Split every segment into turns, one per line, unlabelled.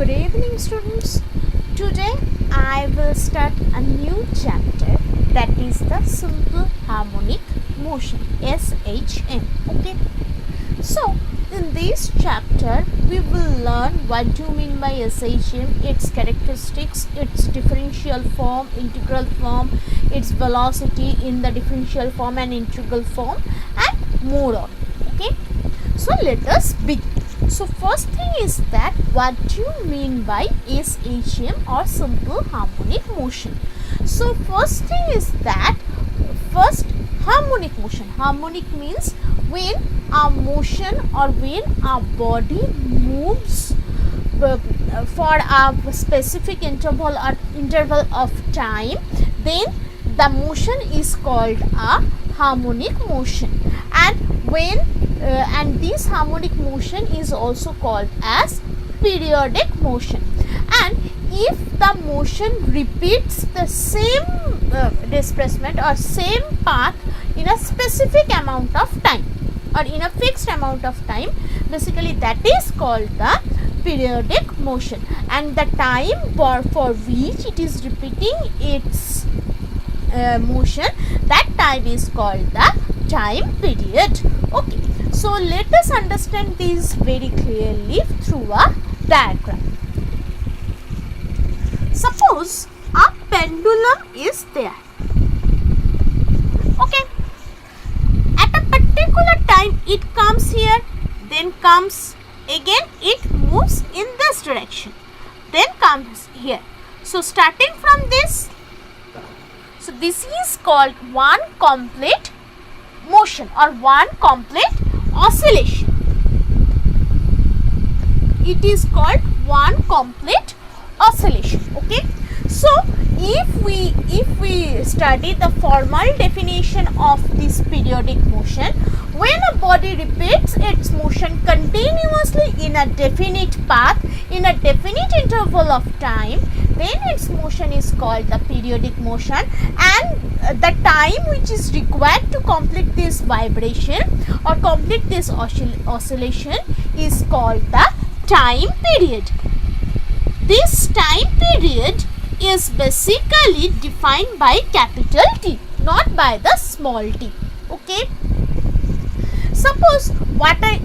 Good evening, students. Today I will start a new chapter, that is the simple harmonic motion, SHM. Okay. So in this chapter we will learn what do you mean by SHM, its characteristics, its differential form, integral form, its velocity in the differential form and integral form, and more on. Okay. So let us begin. So first thing is that what do you mean by SHM or simple harmonic motion? So first thing is that first harmonic motion. Harmonic means when a motion or when a body moves for a specific interval of time, then the motion is called a harmonic motion. And when and this harmonic motion is also called as periodic motion. And if the motion repeats the same displacement or same path in a specific amount of time or in a fixed amount of time, basically that is called the periodic motion. And the time for which it is repeating its motion, that time is called the time period. Okay, so let us understand this very clearly through a diagram. Suppose a pendulum is there. Okay, at a particular time it comes here, then comes again, it moves in this direction, then comes here. So starting from this, so this is called one complete motion or one complete oscillation. It is called one complete oscillation. Okay, so if we study the formal definition of this periodic motion, when a body repeats its motion continuously in a definite path in a definite interval of time, then its motion is called the periodic motion, and the time which is required to complete this vibration or complete this oscillation is called the time period. This time period is basically defined by capital T, not by the small t. Okay. Suppose what are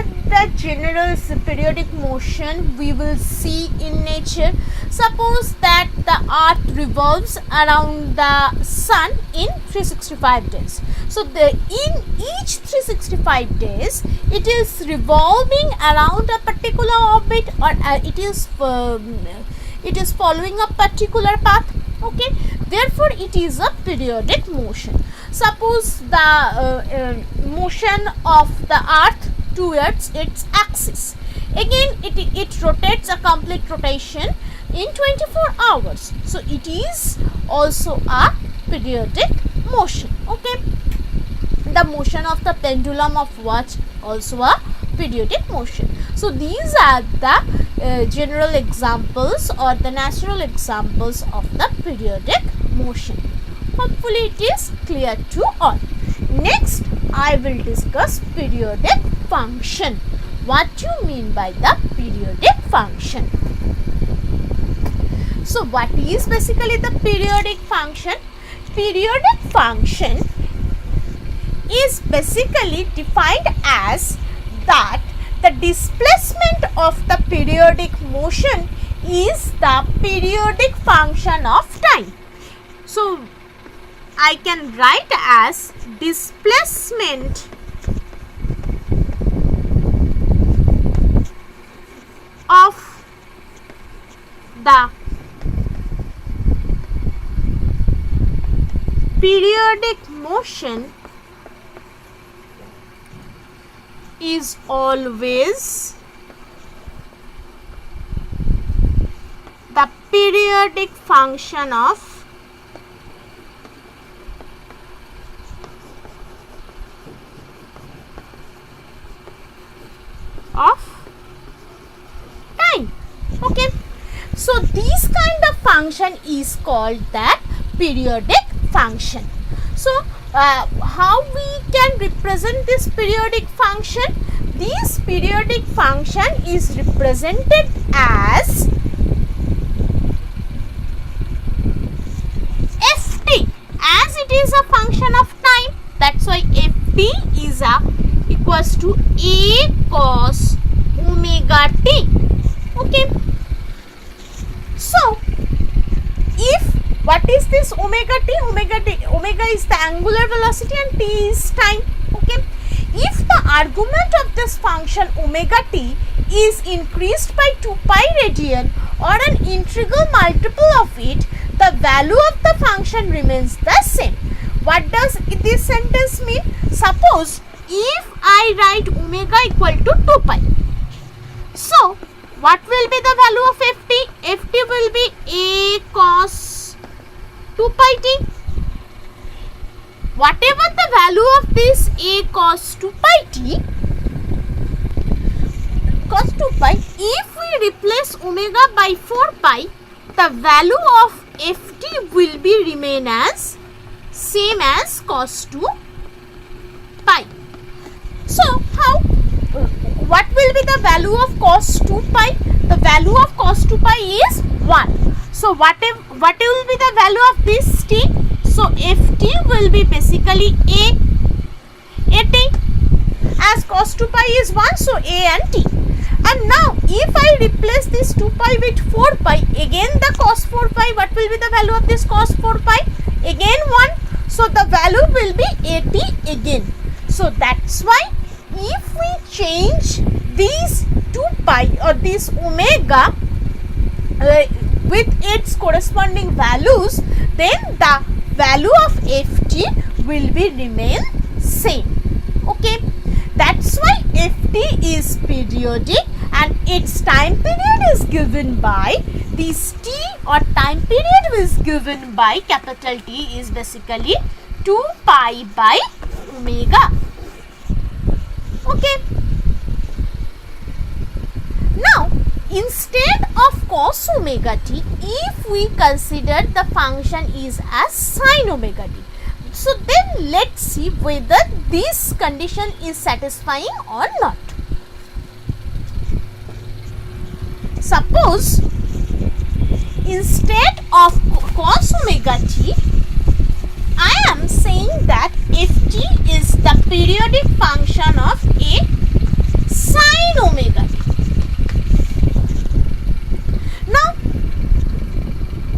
the general periodic motion we will see in nature? Suppose that the earth revolves around the sun in 365 days. So in each 365 days it is revolving around a particular orbit, or it is following a particular path. Okay, therefore it is a periodic motion. Suppose the motion of the earth towards its axis, again it rotates a complete rotation in 24 hours, so it is also a periodic motion. Okay, the motion of the pendulum of watch also a periodic motion. So these are the general examples or the natural examples of the periodic motion. Hopefully it is clear to all. Next I will discuss periodic function. What do you mean by the periodic function? So what is basically the periodic function? Periodic function is basically defined as that the displacement of the periodic motion is the periodic function of time. So I can write as displacement of the periodic motion is always the periodic function of time. Okay, so this kind of function is called that periodic function. So how we can represent this periodic function? this periodic function is represented as ft, as it is a function of time. That's why ft is equals to a cos omega t. Okay. So, if what is this omega t? Omega is the angular velocity and t is time. Okay. If the argument of this function omega t is increased by 2 pi radian or an integral multiple of it, the value of the function remains the same. What does this sentence mean? Suppose if I write omega equal to 2 pi. So, what will be the value of ft? Ft will be a cos 2 pi t. Whatever the value of this a cos 2 pi t, cos 2 pi, if we replace omega by 4 pi, the value of ft will be remain as same as cos 2 pi. So, how? What will be the value of cos 2 pi? The value of cos 2 pi is 1. So, what will be the value of this t? So, ft will be basically a t, as cos 2 pi is 1, so a and t. And now, if I replace this 2 pi with 4 pi, again the cos 4 pi, what will be the value of this cos 4 pi? Again 1, so the value will be at again. So, that's why if we change these 2 pi or this omega with its corresponding values, then the value of ft will be remain same. Okay, that's why ft is periodic and its time period is given by this t, or time period is given by capital T is basically 2 pi by omega. Okay. Now, instead of cos omega t, if we consider the function is as sin omega t, so then let's see whether this condition is satisfying or not. Suppose instead of cos omega t, I am saying that ft is the periodic function of a sin omega t. Now,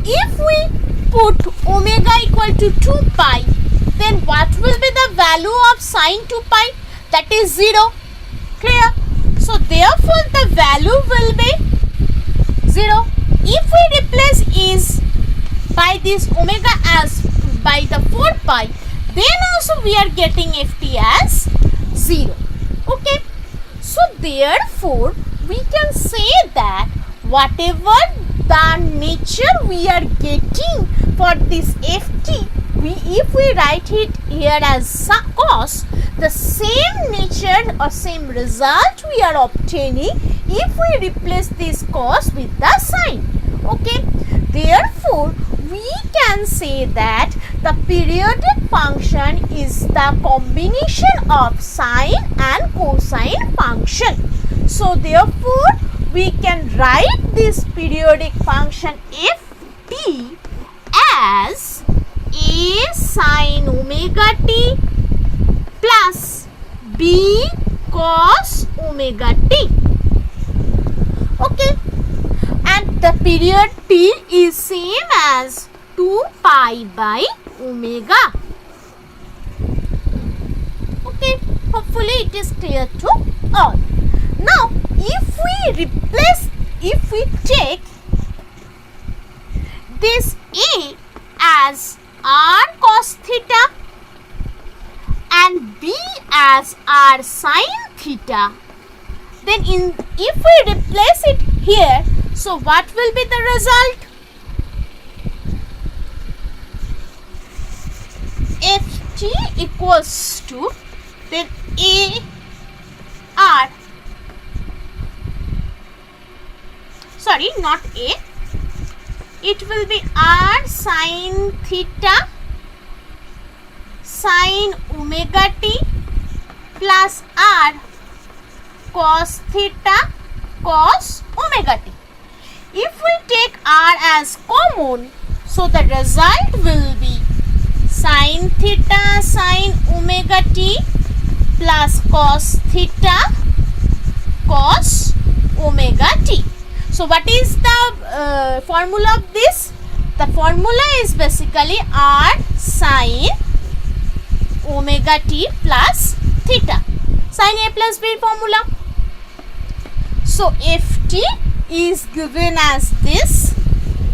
if we put omega equal to 2 pi, then what will be the value of sin 2 pi? That is 0. Clear? So, therefore, the value will be 0. If we replace is by this omega as by the 4 pi, then also we are getting ft as 0. Okay. So, therefore, we can say that whatever the nature we are getting for this ft, if we write it here as cos, the same nature or same result we are obtaining if we replace this cos with the sin. Okay. Therefore, we can say that the periodic function is the combination of sine and cosine function. So, therefore, we can write this periodic function ft as a sin omega t plus b cos omega t. Okay. And the period t is same as 2 pi by omega. Okay. Hopefully it is clear to all. Now, if we take this a as r cos theta and b as r sin theta, then if we replace it here, so what will be the result? ft equals to then a r, sorry, not a, it will be r sin theta sin omega t plus r cos theta cos omega t. If we take r as common, so the result will be sin theta sin omega t plus cos theta cos omega t. So what is the formula of this? The formula is basically r sin omega t plus theta. Sin a plus b formula. So ft is given as this.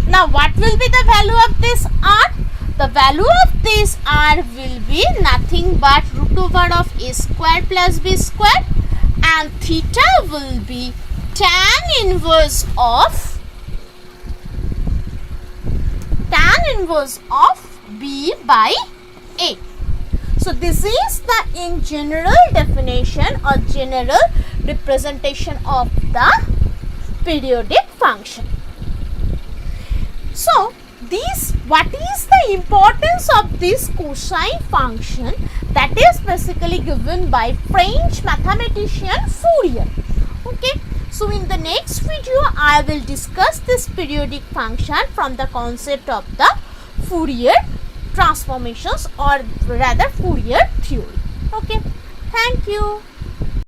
Now what will be the value of this r? The value of this r will be nothing but root over of a square plus b square, and theta will be tan inverse of b by a. So this is the in general definition or general representation of the periodic function. So what is the importance of this cosine function? That is basically given by French mathematician Fourier. Okay. So in the next video, I will discuss this periodic function from the concept of the Fourier transformations, or rather Fourier theory. Okay. Thank you.